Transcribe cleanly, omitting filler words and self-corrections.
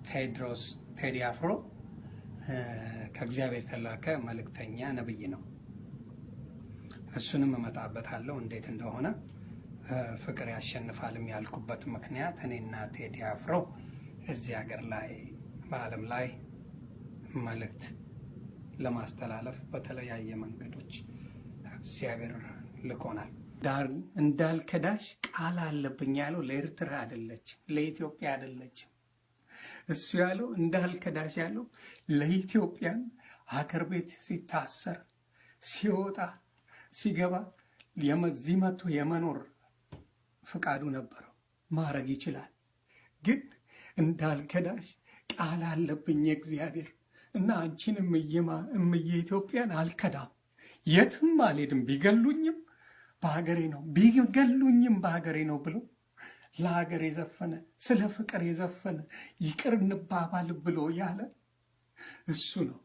ቴዲ አፍሮ ከእግዚአብሔር የተላከ መልእክተኛ ነብይ ነው። እሱንም እመጣበታለሁ እንዴት እንደሆነ። ፍቅር ያሸንፋል ያልኩበት ምክንያት እኔና ቴዲ አፍሮ እዚህ ሀገር ላይ በዓለም ላይ መልእክት ለማስተላለፍ በተለያየ መንገዶች እግዚአብሔር ልኮናል። እንዳልከዳሽ ቃል አለብኝ ያለው ለኤርትራ አይደለችም፣ ለኢትዮጵያ አይደለችም። እሱ ያለው እንዳልከዳሽ ያለው ለኢትዮጵያን ሀገር ቤት ሲታሰር ሲወጣ ሲገባ የዚህ መቶ የመኖር ፍቃዱ ነበረው፣ ማድረግ ይችላል። ግን እንዳልከዳሽ ቃል አለብኝ እግዚአብሔር እና አንቺንም እምዬ ኢትዮጵያን አልከዳም፣ የትም አልሄድም፣ ቢገሉኝም በሀገሬ ነው፣ ቢገሉኝም በሀገሬ ነው ብሎ ለሀገር የዘፈነ ስለ ፍቅር የዘፈነ ይቅር እንባባል ብሎ ያለ እሱ ነው።